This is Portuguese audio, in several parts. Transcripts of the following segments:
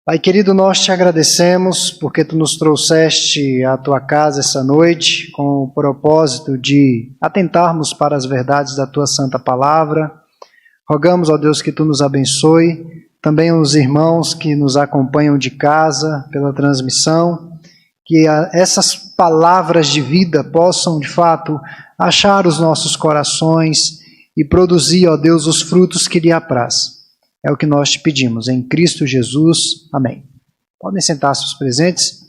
Pai querido, nós te agradecemos porque tu nos trouxeste à tua casa essa noite com o propósito de atentarmos para as verdades da tua santa palavra. Rogamos, ó Deus, que tu nos abençoe, também os irmãos que nos acompanham de casa pela transmissão, que essas palavras de vida possam, de fato, achar os nossos corações e produzir, ó Deus, os frutos que lhe apraz. É o que nós te pedimos, em Cristo Jesus. Amém. Podem sentar-se os presentes.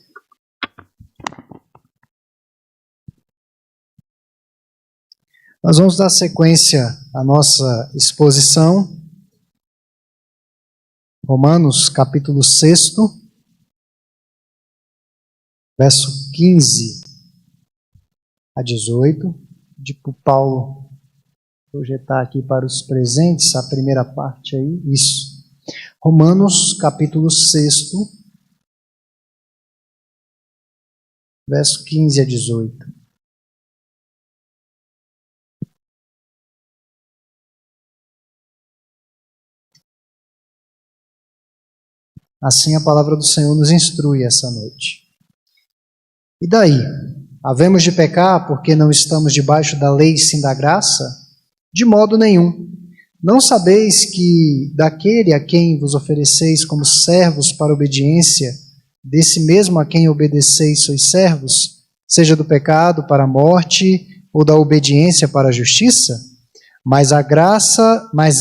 Nós vamos dar sequência à nossa exposição. Romanos, capítulo 6, verso 15 a 18. De Paulo projetar aqui para os presentes a primeira parte aí, isso. Romanos, capítulo 6, verso 15 a 18. Assim a palavra do Senhor nos instrui essa noite. E daí? Havemos de pecar porque não estamos debaixo da lei, sim da graça? De modo nenhum. Não sabeis que daquele a quem vos ofereceis como servos para obediência, desse mesmo a quem obedeceis sois servos, seja do pecado para a morte ou da obediência para a justiça? Mas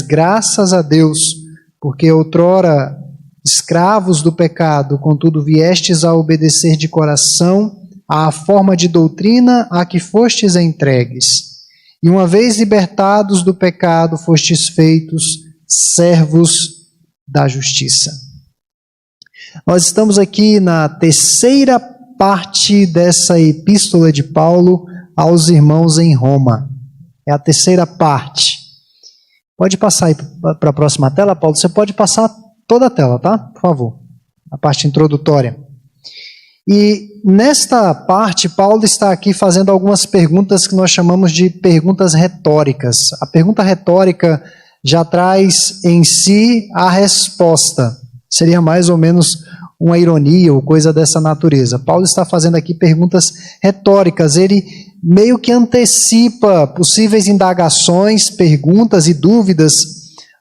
graças a Deus, porque outrora escravos do pecado, contudo viestes a obedecer de coração à forma de doutrina a que fostes entregues. E uma vez libertados do pecado, fostes feitos servos da justiça. Nós estamos aqui na terceira parte dessa epístola de Paulo aos irmãos em Roma. É a terceira parte. Pode passar aí para a próxima tela, Paulo? Você pode passar toda a tela, tá? Por favor. A parte introdutória. E nesta parte, Paulo está aqui fazendo algumas perguntas que nós chamamos de perguntas retóricas. A pergunta retórica já traz em si a resposta. Seria mais ou menos uma ironia ou coisa dessa natureza. Paulo está fazendo aqui perguntas retóricas. Ele meio que antecipa possíveis indagações, perguntas e dúvidas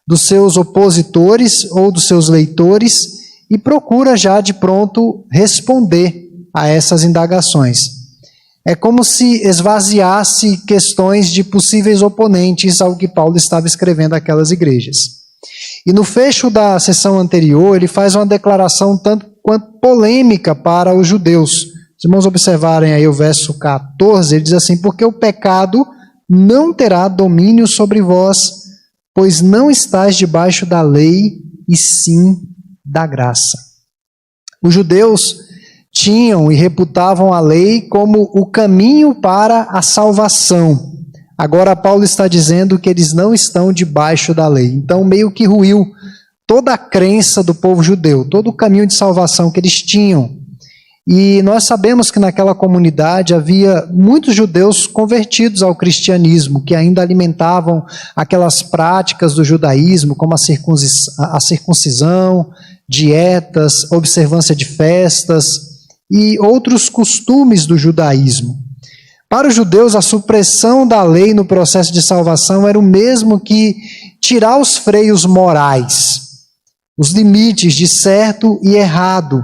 dos seus opositores ou dos seus leitores e procura já de pronto responder a essas indagações. É como se esvaziasse questões de possíveis oponentes ao que Paulo estava escrevendo àquelas igrejas. E no fecho da sessão anterior, ele faz uma declaração tanto quanto polêmica para os judeus. Os irmãos observarem aí o verso 14, ele diz assim: porque o pecado não terá domínio sobre vós, pois não estáis debaixo da lei, e sim da graça. Os judeus tinham e reputavam a lei como o caminho para a salvação. Agora Paulo está dizendo que eles não estão debaixo da lei. Então meio que ruiu toda a crença do povo judeu, todo o caminho de salvação que eles tinham. E nós sabemos que naquela comunidade havia muitos judeus convertidos ao cristianismo, que ainda alimentavam aquelas práticas do judaísmo, como a circuncisão, dietas, observância de festas e outros costumes do judaísmo. Para os judeus, a supressão da lei no processo de salvação era o mesmo que tirar os freios morais, os limites de certo e errado.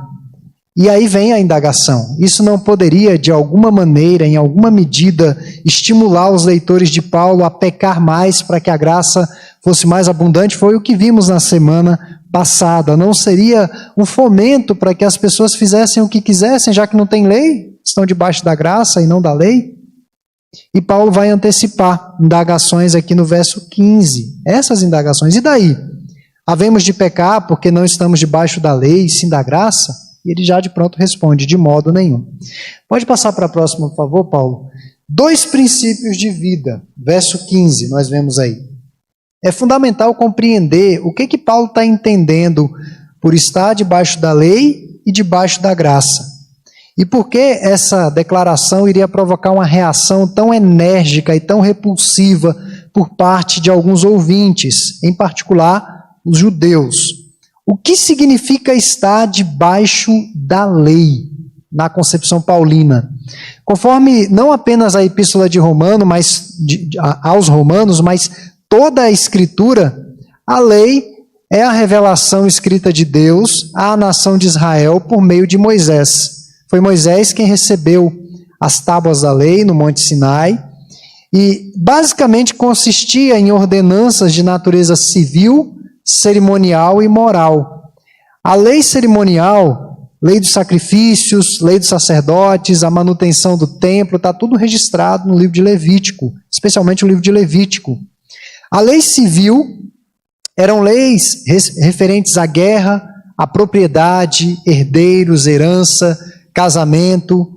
E aí vem a indagação. Isso não poderia, de alguma maneira, em alguma medida, estimular os leitores de Paulo a pecar mais para que a graça fosse mais abundante? Foi o que vimos na semana passada. Não seria um fomento para que as pessoas fizessem o que quisessem, já que não tem lei? Estão debaixo da graça e não da lei? E Paulo vai antecipar indagações aqui no verso 15. Essas indagações. E daí? Havemos de pecar porque não estamos debaixo da lei e sim da graça? E ele já de pronto responde: de modo nenhum. Pode passar para a próxima, por favor, Paulo? 2 princípios de vida. Verso 15, nós vemos aí. É fundamental compreender o que Paulo está entendendo por estar debaixo da lei e debaixo da graça. E por que essa declaração iria provocar uma reação tão enérgica e tão repulsiva por parte de alguns ouvintes, em particular os judeus. O que significa estar debaixo da lei, na concepção paulina? Conforme não apenas a epístola de Romano, aos Romanos, mas toda a Escritura, a lei é a revelação escrita de Deus à nação de Israel por meio de Moisés. Foi Moisés quem recebeu as tábuas da lei no Monte Sinai e basicamente consistia em ordenanças de natureza civil, cerimonial e moral. A lei cerimonial, lei dos sacrifícios, lei dos sacerdotes, a manutenção do templo, está tudo registrado no livro de Levítico, especialmente o livro de Levítico. A lei civil eram leis referentes à guerra, à propriedade, herdeiros, herança, casamento.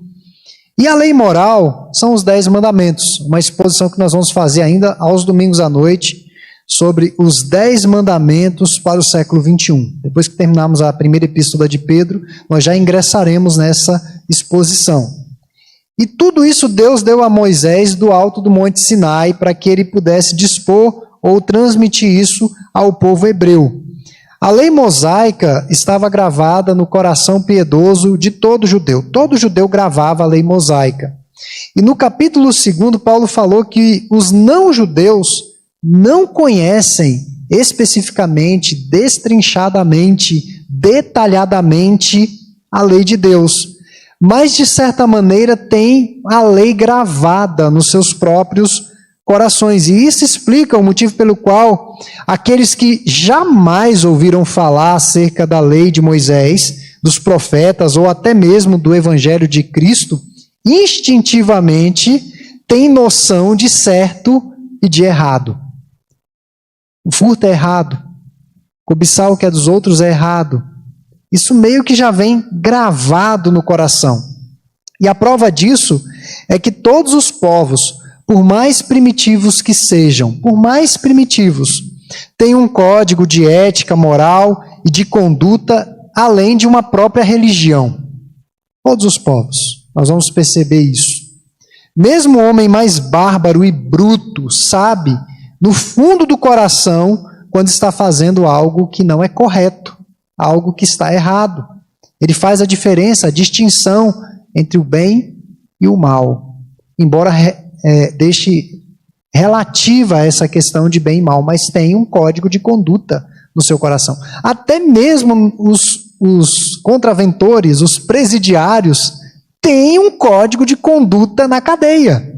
E a lei moral são os 10 mandamentos, uma exposição que nós vamos fazer ainda aos domingos à noite, sobre os 10 mandamentos para o século 21. Depois que terminarmos a primeira epístola de Pedro, nós já ingressaremos nessa exposição. E tudo isso Deus deu a Moisés do alto do Monte Sinai para que ele pudesse dispor ou transmitir isso ao povo hebreu. A lei mosaica estava gravada no coração piedoso de todo judeu. Todo judeu gravava a lei mosaica. E no capítulo 2, Paulo falou que os não-judeus não conhecem especificamente, destrinchadamente, detalhadamente a lei de Deus, mas de certa maneira tem a lei gravada nos seus próprios corações. E isso explica o motivo pelo qual aqueles que jamais ouviram falar acerca da lei de Moisés, dos profetas ou até mesmo do evangelho de Cristo, instintivamente têm noção de certo e de errado. O furto é errado. Cobiçar o que é dos outros é errado. Isso meio que já vem gravado no coração. E a prova disso é que todos os povos, por mais primitivos que sejam, por mais primitivos, têm um código de ética, moral e de conduta além de uma própria religião. Todos os povos. Nós vamos perceber isso. Mesmo o homem mais bárbaro e bruto sabe, no fundo do coração, quando está fazendo algo que não é correto, algo que está errado. Ele faz a diferença, a distinção entre o bem e o mal. Embora deixe relativa a essa questão de bem e mal, mas tem um código de conduta no seu coração. Até mesmo os contraventores, os presidiários, têm um código de conduta na cadeia.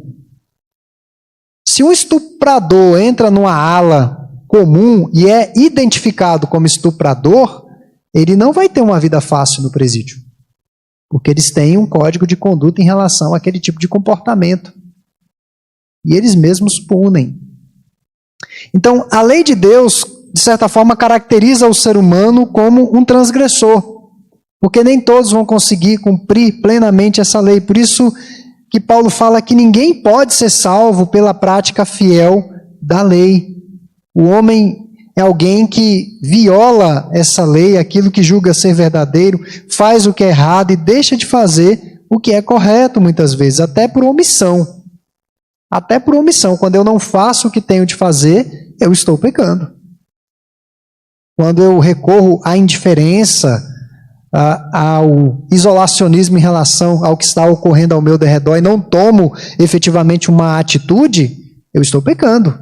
Se um estuprador entra numa ala comum e é identificado como estuprador, ele não vai ter uma vida fácil no presídio, porque eles têm um código de conduta em relação àquele tipo de comportamento. E eles mesmos punem. Então, a lei de Deus, de certa forma, caracteriza o ser humano como um transgressor, porque nem todos vão conseguir cumprir plenamente essa lei. Por isso que Paulo fala que ninguém pode ser salvo pela prática fiel da lei. O homem é alguém que viola essa lei, aquilo que julga ser verdadeiro, faz o que é errado e deixa de fazer o que é correto muitas vezes, até por omissão. Até por omissão. Quando eu não faço o que tenho de fazer, eu estou pecando. Quando eu recorro à indiferença, ao isolacionismo em relação ao que está ocorrendo ao meu derredor e não tomo efetivamente uma atitude, eu estou pecando.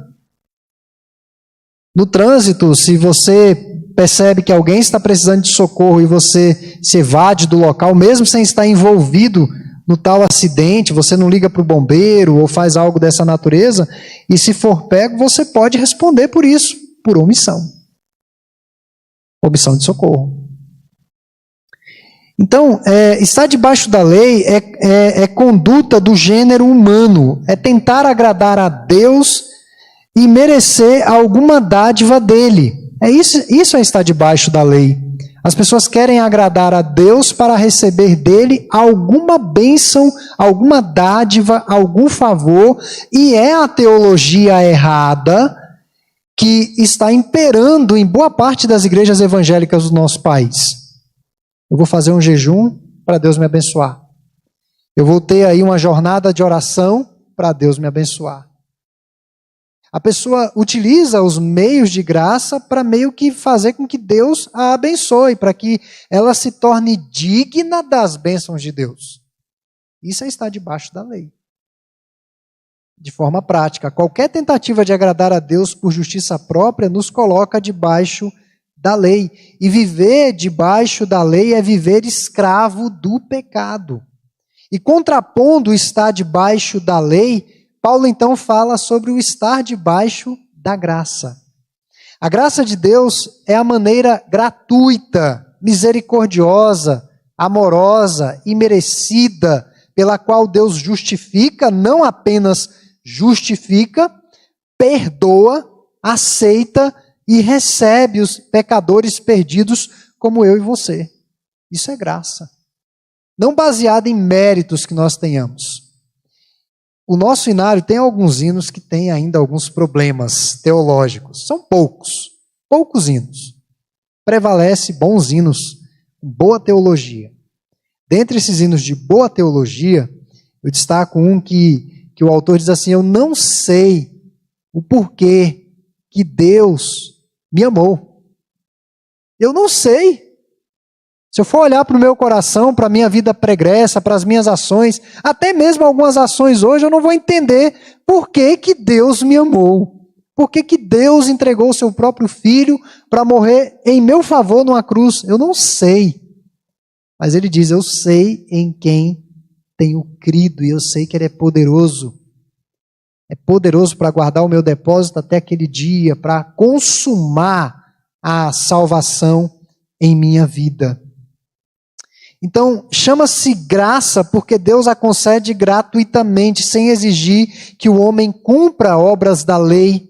No trânsito, se você percebe que alguém está precisando de socorro e você se evade do local, mesmo sem estar envolvido no tal acidente, você não liga para o bombeiro ou faz algo dessa natureza, e se for pego, você pode responder por isso, por omissão. Omissão de socorro. Então, estar debaixo da lei é conduta do gênero humano, é tentar agradar a Deus e merecer alguma dádiva dele. Isso é estar debaixo da lei. As pessoas querem agradar a Deus para receber dele alguma bênção, alguma dádiva, algum favor, e é a teologia errada que está imperando em boa parte das igrejas evangélicas do nosso país. Eu vou fazer um jejum para Deus me abençoar. Eu vou ter aí uma jornada de oração para Deus me abençoar. A pessoa utiliza os meios de graça para meio que fazer com que Deus a abençoe, para que ela se torne digna das bênçãos de Deus. Isso é estar debaixo da lei. De forma prática, qualquer tentativa de agradar a Deus por justiça própria nos coloca debaixo da lei. E viver debaixo da lei é viver escravo do pecado. E contrapondo o estar debaixo da lei, Paulo então fala sobre o estar debaixo da graça. A graça de Deus é a maneira gratuita, misericordiosa, amorosa e merecida pela qual Deus justifica, não apenas justifica, perdoa, aceita e recebe os pecadores perdidos como eu e você. Isso é graça. Não baseada em méritos que nós tenhamos. O nosso hinário tem alguns hinos que têm ainda alguns problemas teológicos. São poucos hinos. Prevalece bons hinos, boa teologia. Dentre esses hinos de boa teologia, eu destaco um que o autor diz assim: eu não sei o porquê que Deus me amou. Eu não sei. Se eu for olhar para o meu coração, para a minha vida pregressa, para as minhas ações, até mesmo algumas ações hoje, eu não vou entender por que que Deus me amou. Por que que Deus entregou o seu próprio filho para morrer em meu favor numa cruz. Eu não sei. Mas ele diz: eu sei em quem tenho crido e eu sei que ele é poderoso. É poderoso para guardar o meu depósito até aquele dia, para consumar a salvação em minha vida. Então, chama-se graça porque Deus a concede gratuitamente, sem exigir que o homem cumpra obras da lei.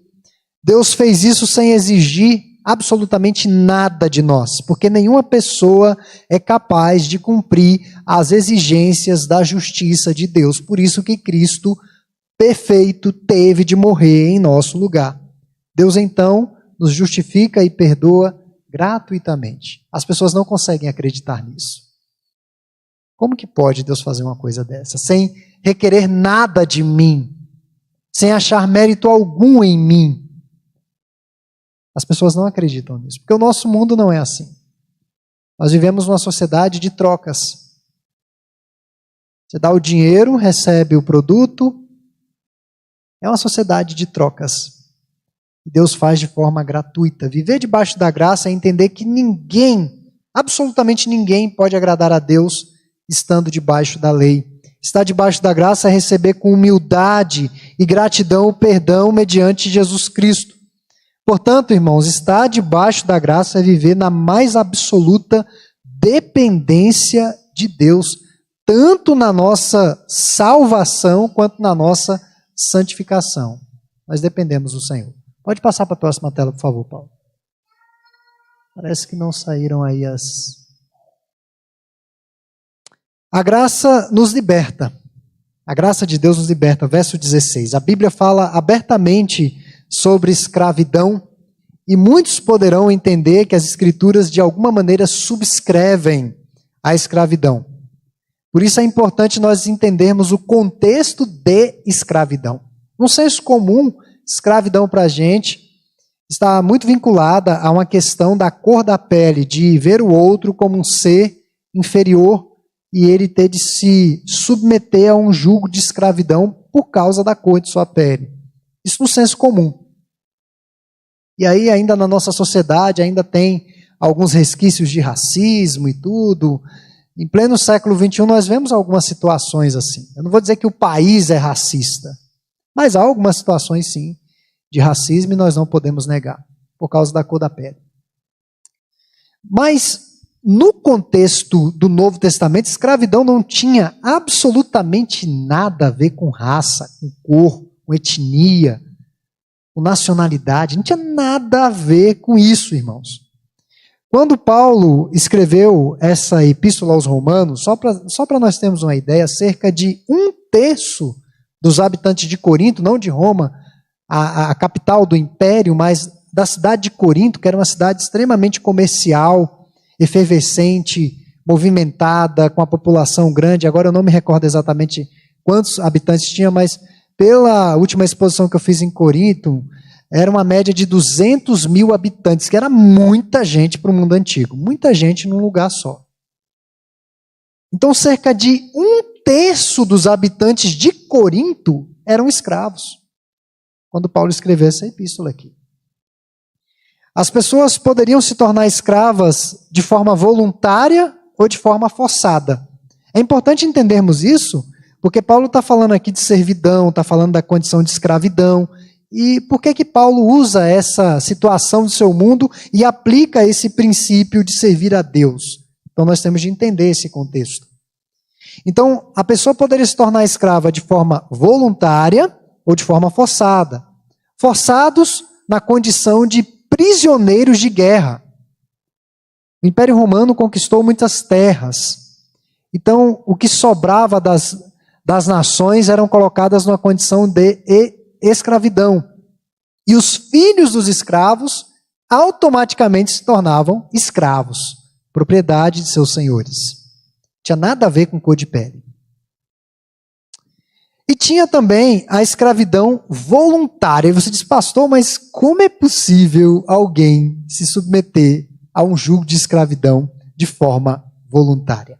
Deus fez isso sem exigir absolutamente nada de nós, porque nenhuma pessoa é capaz de cumprir as exigências da justiça de Deus. Por isso que Cristo, perfeito, teve de morrer em nosso lugar. Deus então nos justifica e perdoa gratuitamente. As pessoas não conseguem acreditar nisso. Como que pode Deus fazer uma coisa dessa? Sem requerer nada de mim, sem achar mérito algum em mim. As pessoas não acreditam nisso, porque o nosso mundo não é assim. Nós vivemos numa sociedade de trocas. Você dá o dinheiro, recebe o produto. É uma sociedade de trocas. Deus faz de forma gratuita. Viver debaixo da graça é entender que ninguém, absolutamente ninguém, pode agradar a Deus estando debaixo da lei. Estar debaixo da graça é receber com humildade e gratidão o perdão mediante Jesus Cristo. Portanto, irmãos, estar debaixo da graça é viver na mais absoluta dependência de Deus, tanto na nossa salvação quanto na nossa santificação. Nós dependemos do Senhor. Pode passar para a próxima tela, por favor, Paulo. Parece que não saíram aí as... A graça nos liberta. A graça de Deus nos liberta. Verso 16. A Bíblia fala abertamente sobre escravidão e muitos poderão entender que as Escrituras de alguma maneira subscrevem a escravidão. Por isso é importante nós entendermos o contexto de escravidão. No senso comum, escravidão para a gente está muito vinculada a uma questão da cor da pele, de ver o outro como um ser inferior e ele ter de se submeter a um jugo de escravidão por causa da cor de sua pele. Isso no senso comum. E aí ainda na nossa sociedade ainda tem alguns resquícios de racismo e tudo. Em pleno século XXI nós vemos algumas situações assim. Eu não vou dizer que o país é racista, mas há algumas situações sim de racismo e nós não podemos negar, por causa da cor da pele. Mas no contexto do Novo Testamento, escravidão não tinha absolutamente nada a ver com raça, com cor, com etnia, com nacionalidade. Não tinha nada a ver com isso, irmãos. Quando Paulo escreveu essa epístola aos Romanos, só para nós termos uma ideia, cerca de 1/3 dos habitantes de Corinto, não de Roma, a capital do império, mas da cidade de Corinto, que era uma cidade extremamente comercial, efervescente, movimentada, com a população grande. Agora eu não me recordo exatamente quantos habitantes tinha, mas Pela última exposição que eu fiz em Corinto, era uma média de 200 mil habitantes, que era muita gente para o mundo antigo. Muita gente num lugar só. Então, cerca de 1/3 dos habitantes de Corinto eram escravos, quando Paulo escreveu essa epístola aqui. As pessoas poderiam se tornar escravas de forma voluntária ou de forma forçada. É importante entendermos isso, porque Paulo está falando aqui de servidão, está falando da condição de escravidão. E por que Paulo usa essa situação do seu mundo e aplica esse princípio de servir a Deus? Então nós temos de entender esse contexto. Então, a pessoa poderia se tornar escrava de forma voluntária ou de forma forçada. Forçados na condição de prisioneiros de guerra. O Império Romano conquistou muitas terras. Então, o que sobrava das nações eram colocadas numa condição de escravidão. E os filhos dos escravos automaticamente se tornavam escravos, propriedade de seus senhores. Tinha nada a ver com cor de pele. E tinha também a escravidão voluntária. E você diz, pastor, mas como é possível alguém se submeter a um jugo de escravidão de forma voluntária?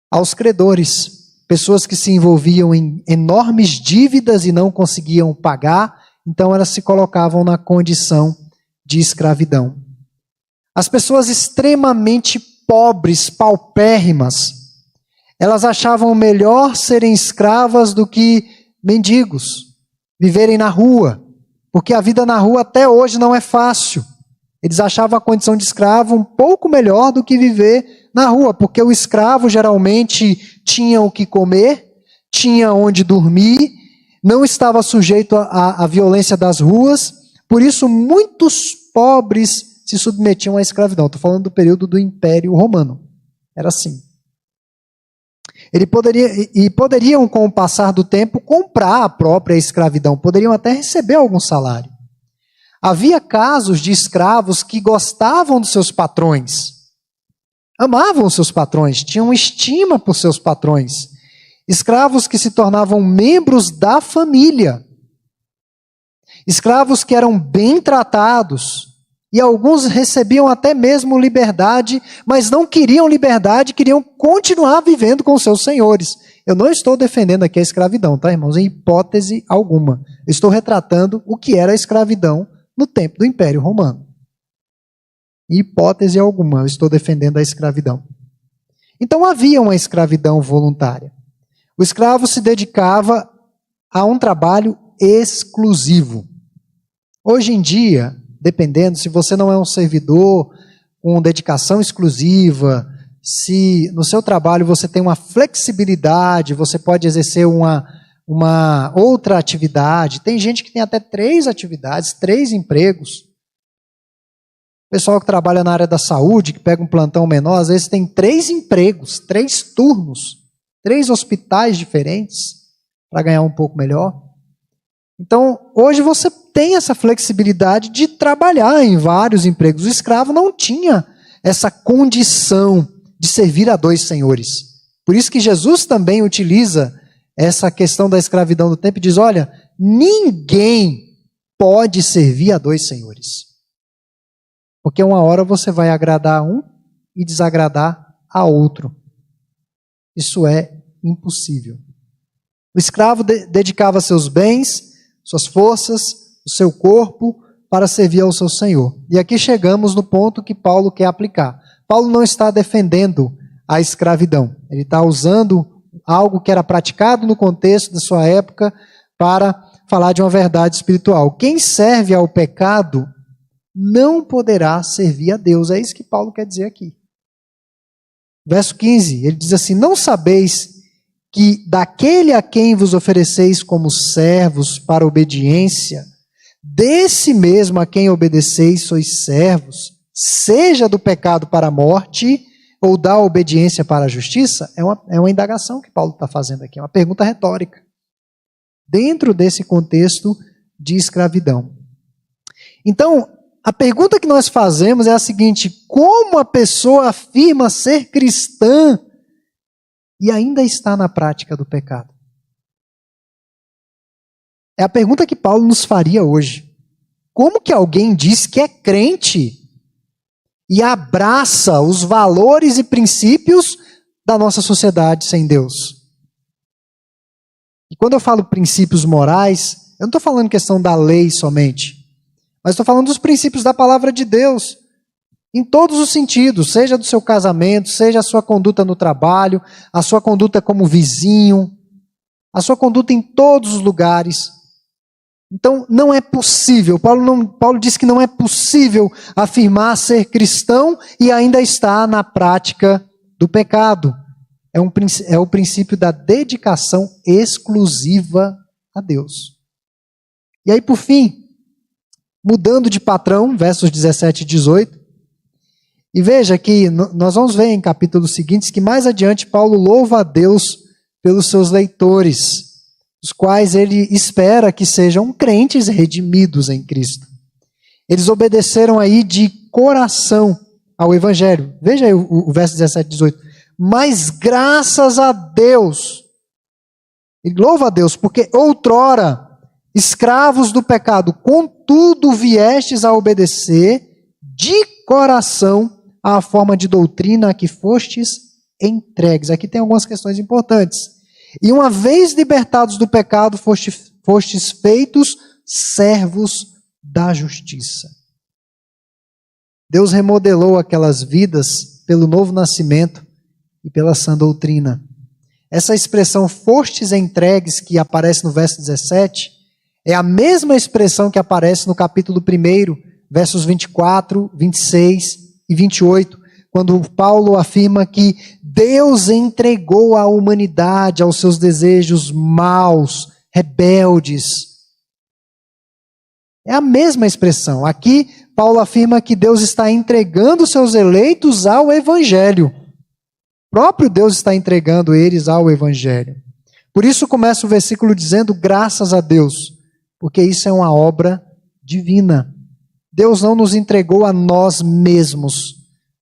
Aos credores, pessoas que se envolviam em enormes dívidas e não conseguiam pagar, então elas se colocavam na condição de escravidão. As pessoas extremamente pobres, paupérrimas, elas achavam melhor serem escravas do que mendigos, viverem na rua, porque a vida na rua até hoje não é fácil. Eles achavam a condição de escravo um pouco melhor do que viver na rua, porque o escravo geralmente tinha o que comer, tinha onde dormir, não estava sujeito à violência das ruas, por isso muitos pobres se submetiam à escravidão. Estou falando do período do Império Romano. Era assim. Poderiam, com o passar do tempo, comprar a própria escravidão. Poderiam até receber algum salário. Havia casos de escravos que gostavam dos seus patrões. Amavam os seus patrões, tinham estima por seus patrões. Escravos que se tornavam membros da família. Escravos que eram bem tratados. E alguns recebiam até mesmo liberdade, mas não queriam liberdade, queriam continuar vivendo com seus senhores. Eu não estou defendendo aqui a escravidão, tá, irmãos? Em hipótese alguma. Eu estou retratando o que era a escravidão no tempo do Império Romano. Em hipótese alguma, eu estou defendendo a escravidão. Então havia uma escravidão voluntária. O escravo se dedicava a um trabalho exclusivo. Hoje em dia, dependendo, se você não é um servidor com dedicação exclusiva, se no seu trabalho você tem uma flexibilidade, você pode exercer uma outra atividade. Tem gente que tem até 3 atividades, 3 empregos. O pessoal que trabalha na área da saúde, que pega um plantão menor, às vezes tem 3 empregos, 3 turnos, 3 hospitais diferentes para ganhar um pouco melhor. Então, hoje você tem essa flexibilidade de trabalhar em vários empregos. O escravo não tinha essa condição de servir a 2 senhores. Por isso que Jesus também utiliza essa questão da escravidão do tempo e diz, olha, ninguém pode servir a 2 senhores. Porque uma hora você vai agradar a um e desagradar a outro. Isso é impossível. O escravo dedicava seus bens, suas forças, o seu corpo para servir ao seu Senhor. E aqui chegamos no ponto que Paulo quer aplicar. Paulo não está defendendo a escravidão. Ele está usando algo que era praticado no contexto da sua época para falar de uma verdade espiritual. Quem serve ao pecado não poderá servir a Deus. É isso que Paulo quer dizer aqui. Verso 15, ele diz assim, não sabeis que daquele a quem vos ofereceis como servos para obediência, desse mesmo a quem obedeceis sois servos, seja do pecado para a morte ou da obediência para a justiça? É uma indagação que Paulo está fazendo aqui, é uma pergunta retórica. Dentro desse contexto de escravidão. Então, a pergunta que nós fazemos é a seguinte, como a pessoa afirma ser cristã e ainda está na prática do pecado? É a pergunta que Paulo nos faria hoje. Como que alguém diz que é crente e abraça os valores e princípios da nossa sociedade sem Deus? E quando eu falo princípios morais, eu não estou falando questão da lei somente, mas estou falando dos princípios da palavra de Deus, em todos os sentidos, seja do seu casamento, seja a sua conduta no trabalho, a sua conduta como vizinho, a sua conduta em todos os lugares. Então, não é possível, Paulo diz que não é possível afirmar ser cristão e ainda estar na prática do pecado. É o princípio da dedicação exclusiva a Deus. E aí, por fim, mudando de patrão, versos 17 e 18, e veja que nós vamos ver em capítulos seguintes que mais adiante Paulo louva a Deus pelos seus leitores, os quais ele espera que sejam crentes redimidos em Cristo. Eles obedeceram aí de coração ao Evangelho. Veja aí o verso 17 e 18. Mas graças a Deus, ele louva a Deus, porque outrora, escravos do pecado, contudo viestes a obedecer de coração à forma de doutrina a que fostes entregues. Aqui tem algumas questões importantes. E uma vez libertados do pecado, fostes feitos servos da justiça. Deus remodelou aquelas vidas pelo novo nascimento e pela sã doutrina. Essa expressão fostes entregues, que aparece no verso 17, é a mesma expressão que aparece no capítulo 1, versos 24, 26 e 28, quando Paulo afirma que Deus entregou a humanidade aos seus desejos maus, rebeldes. É a mesma expressão. Aqui, Paulo afirma que Deus está entregando seus eleitos ao Evangelho. O próprio Deus está entregando eles ao Evangelho. Por isso começa o versículo dizendo graças a Deus, porque isso é uma obra divina. Deus não nos entregou a nós mesmos,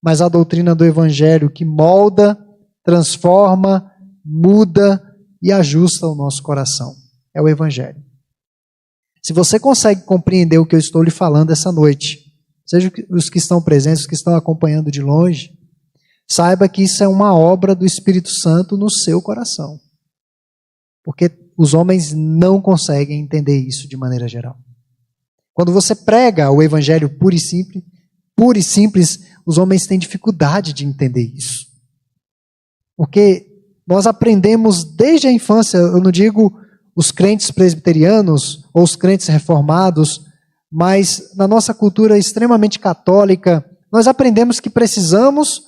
mas a doutrina do Evangelho que molda, transforma, muda e ajusta o nosso coração. É o Evangelho. Se você consegue compreender o que eu estou lhe falando essa noite, seja os que estão presentes, os que estão acompanhando de longe, saiba que isso é uma obra do Espírito Santo no seu coração. Porque os homens não conseguem entender isso de maneira geral. Quando você prega o Evangelho puro e simples, os homens têm dificuldade de entender isso. Porque nós aprendemos desde a infância, eu não digo os crentes presbiterianos ou os crentes reformados, mas na nossa cultura extremamente católica, nós aprendemos que precisamos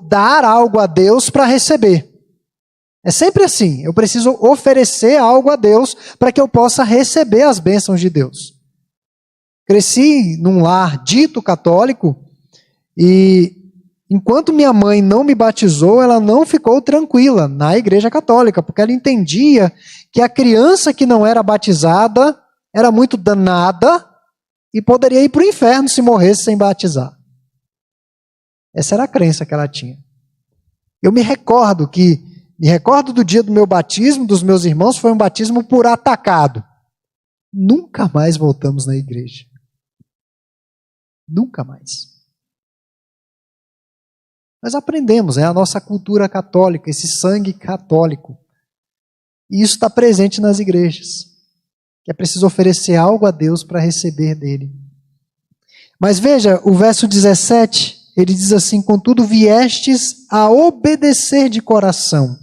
dar algo a Deus para receber. É sempre assim, eu preciso oferecer algo a Deus para que eu possa receber as bênçãos de Deus. Cresci num lar dito católico e enquanto minha mãe não me batizou, ela não ficou tranquila na igreja católica, porque ela entendia que a criança que não era batizada era muito danada e poderia ir para o inferno se morresse sem batizar. Essa era a crença que ela tinha. Eu me recordo do dia do meu batismo, dos meus irmãos, foi um batismo por atacado. Nunca mais voltamos na igreja. Nunca mais. Nós aprendemos, é a nossa cultura católica, esse sangue católico. E isso está presente nas igrejas. Que é preciso oferecer algo a Deus para receber dele. Mas veja, o verso 17, ele diz assim, contudo viestes a obedecer de coração.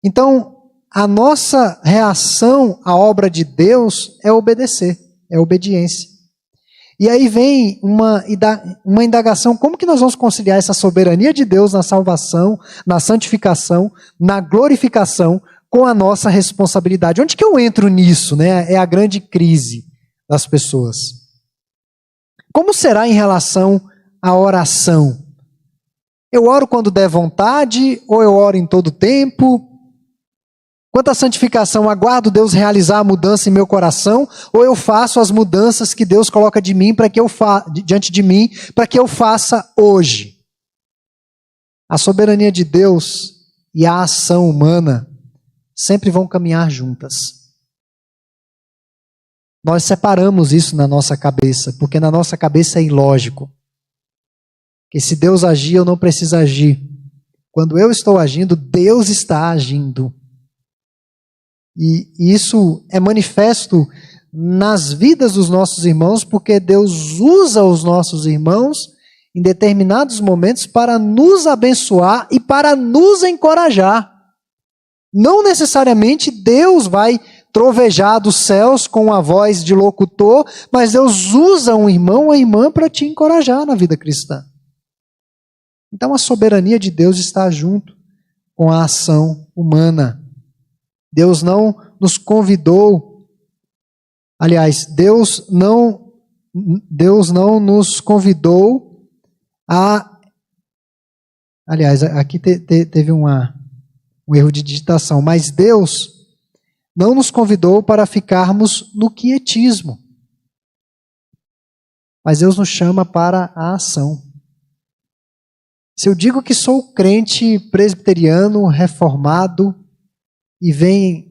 Então, a nossa reação à obra de Deus é obedecer, é obediência. E aí vem uma indagação, como que nós vamos conciliar essa soberania de Deus na salvação, na santificação, na glorificação, com a nossa responsabilidade? Onde que eu entro nisso, né? É a grande crise das pessoas. Como será em relação à oração? Eu oro quando der vontade, ou eu oro em todo tempo? Quanto à santificação, aguardo Deus realizar a mudança em meu coração, ou eu faço as mudanças que Deus coloca diante de mim, para que eu faça hoje? A soberania de Deus e a ação humana sempre vão caminhar juntas. Nós separamos isso na nossa cabeça, porque na nossa cabeça é ilógico. Que se Deus agir, eu não preciso agir. Quando eu estou agindo, Deus está agindo. E isso é manifesto nas vidas dos nossos irmãos, porque Deus usa os nossos irmãos em determinados momentos para nos abençoar e para nos encorajar. Não necessariamente Deus vai trovejar dos céus com a voz de locutor, mas Deus usa um irmão ou irmã para te encorajar na vida cristã. Então a soberania de Deus está junto com a ação humana. Deus não nos convidou, aliás, Deus não nos convidou a, aliás, aqui teve um erro de digitação, mas Deus não nos convidou para ficarmos no quietismo, mas Deus nos chama para a ação. Se eu digo que sou crente presbiteriano, reformado, e vem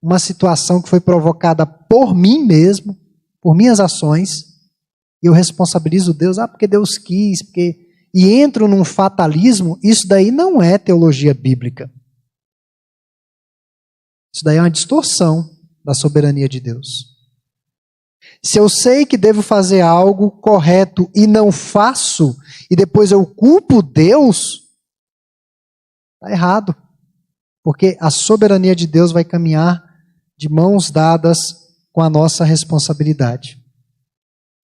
uma situação que foi provocada por mim mesmo, por minhas ações, e eu responsabilizo Deus, porque Deus quis, e entro num fatalismo, isso daí não é teologia bíblica. Isso daí é uma distorção da soberania de Deus. Se eu sei que devo fazer algo correto e não faço, e depois eu culpo Deus, está errado. Porque a soberania de Deus vai caminhar de mãos dadas com a nossa responsabilidade.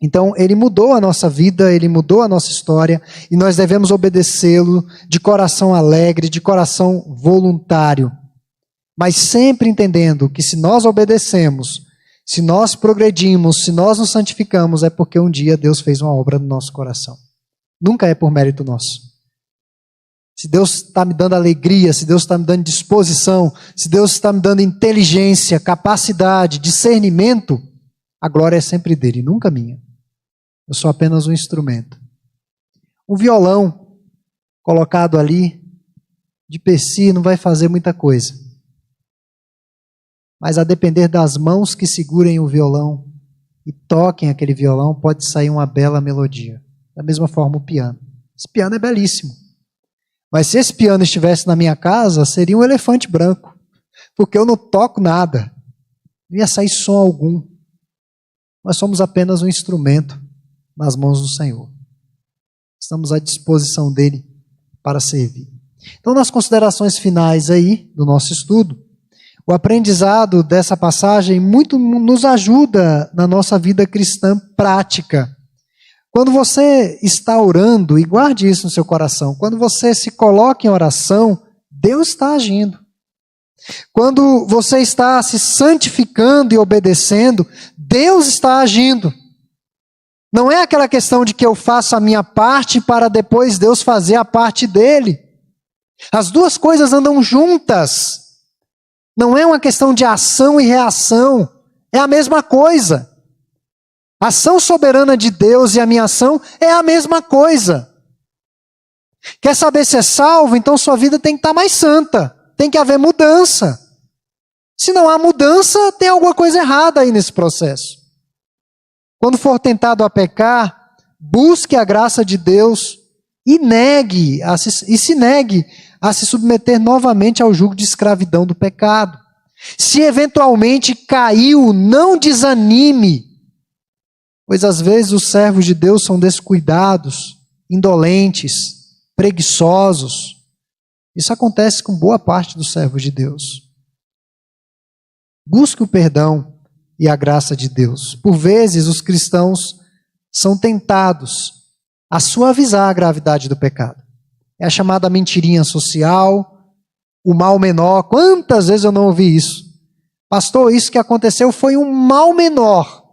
Então, Ele mudou a nossa vida, Ele mudou a nossa história, e nós devemos obedecê-lo de coração alegre, de coração voluntário. Mas sempre entendendo que se nós obedecemos, se nós progredimos, se nós nos santificamos, é porque um dia Deus fez uma obra no nosso coração. Nunca é por mérito nosso. Se Deus está me dando alegria, se Deus está me dando disposição, se Deus está me dando inteligência, capacidade, discernimento, a glória é sempre dele, nunca minha. Eu sou apenas um instrumento. Um violão colocado ali, de per si, não vai fazer muita coisa. Mas a depender das mãos que segurem o violão e toquem aquele violão, pode sair uma bela melodia. Da mesma forma o piano. Esse piano é belíssimo. Mas se esse piano estivesse na minha casa, seria um elefante branco. Porque eu não toco nada. Não ia sair som algum. Nós somos apenas um instrumento nas mãos do Senhor. Estamos à disposição dele para servir. Então, nas considerações finais aí do nosso estudo, o aprendizado dessa passagem muito nos ajuda na nossa vida cristã prática. Quando você está orando, e guarde isso no seu coração, quando você se coloca em oração, Deus está agindo. Quando você está se santificando e obedecendo, Deus está agindo. Não é aquela questão de que eu faço a minha parte para depois Deus fazer a parte dele. As duas coisas andam juntas. Não é uma questão de ação e reação, é a mesma coisa. A ação soberana de Deus e a minha ação é a mesma coisa. Quer saber se é salvo? Então sua vida tem que estar mais santa. Tem que haver mudança. Se não há mudança, tem alguma coisa errada aí nesse processo. Quando for tentado a pecar, busque a graça de Deus e se negue a se submeter novamente ao jugo de escravidão do pecado. Se eventualmente caiu, não desanime. Pois às vezes os servos de Deus são descuidados, indolentes, preguiçosos. Isso acontece com boa parte dos servos de Deus. Busque o perdão e a graça de Deus. Por vezes os cristãos são tentados a suavizar a gravidade do pecado. É a chamada mentirinha social, o mal menor. Quantas vezes eu não ouvi isso? Pastor, isso que aconteceu foi um mal menor.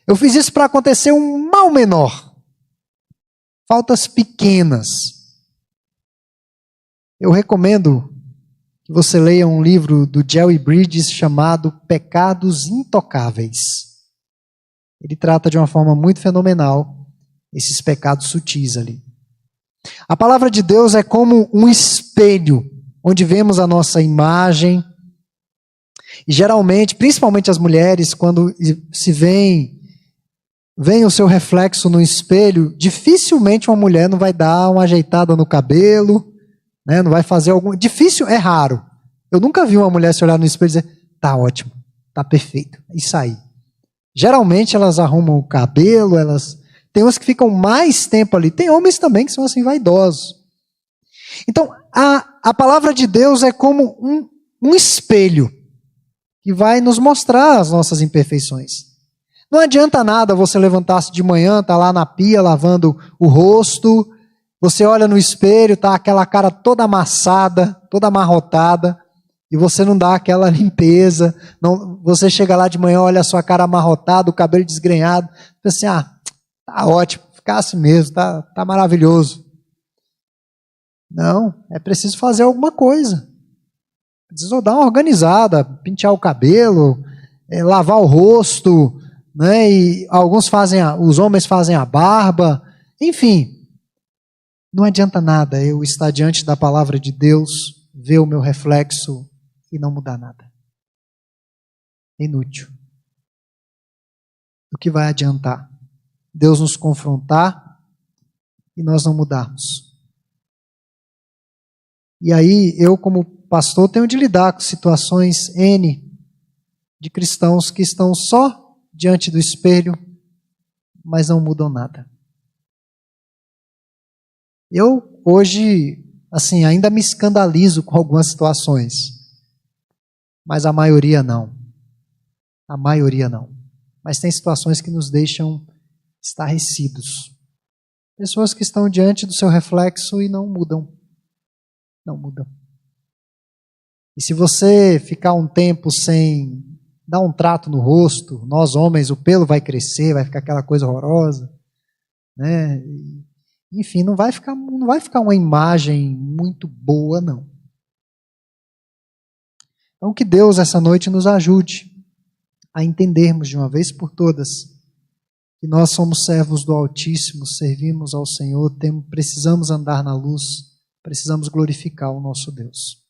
Eu fiz isso para acontecer um mal menor. Faltas pequenas. Eu recomendo que você leia um livro do Jerry Bridges chamado Pecados Intocáveis. Ele trata de uma forma muito fenomenal esses pecados sutis ali. A palavra de Deus é como um espelho, onde vemos a nossa imagem. E geralmente, principalmente as mulheres, quando se vem o seu reflexo no espelho, dificilmente uma mulher não vai dar uma ajeitada no cabelo, né? Não vai fazer algum... Difícil, é raro. Eu nunca vi uma mulher se olhar no espelho e dizer, tá ótimo, tá perfeito, isso aí. Geralmente elas arrumam o cabelo, tem umas que ficam mais tempo ali. Tem homens também que são assim vaidosos. Então, a palavra de Deus é como um espelho que vai nos mostrar as nossas imperfeições. Não adianta nada você levantar-se de manhã, tá lá na pia lavando o rosto, você olha no espelho, tá aquela cara toda amassada, toda amarrotada, e você não dá aquela limpeza. Não, você chega lá de manhã, olha a sua cara amarrotada, o cabelo desgrenhado, pensa assim, tá ótimo, ficar assim mesmo, tá maravilhoso. Não, é preciso fazer alguma coisa. Precisa dar uma organizada, pentear o cabelo, lavar o rosto, né? E alguns os homens fazem a barba, enfim. Não adianta nada eu estar diante da palavra de Deus, ver o meu reflexo e não mudar nada. É inútil. O que vai adiantar? Deus nos confrontar e nós não mudarmos. E aí, eu como pastor tenho de lidar com situações N de cristãos que estão só diante do espelho, mas não mudam nada. Eu hoje, assim, ainda me escandalizo com algumas situações, mas a maioria não. A maioria não. Mas tem situações que nos deixam estarrecidos. Pessoas que estão diante do seu reflexo e não mudam. Não mudam. E se você ficar um tempo sem dar um trato no rosto, nós homens, o pelo vai crescer, vai ficar aquela coisa horrorosa, né? Enfim, não vai ficar uma imagem muito boa, não. Então que Deus essa noite nos ajude a entendermos de uma vez por todas que nós somos servos do Altíssimo, servimos ao Senhor, precisamos andar na luz, precisamos glorificar o nosso Deus.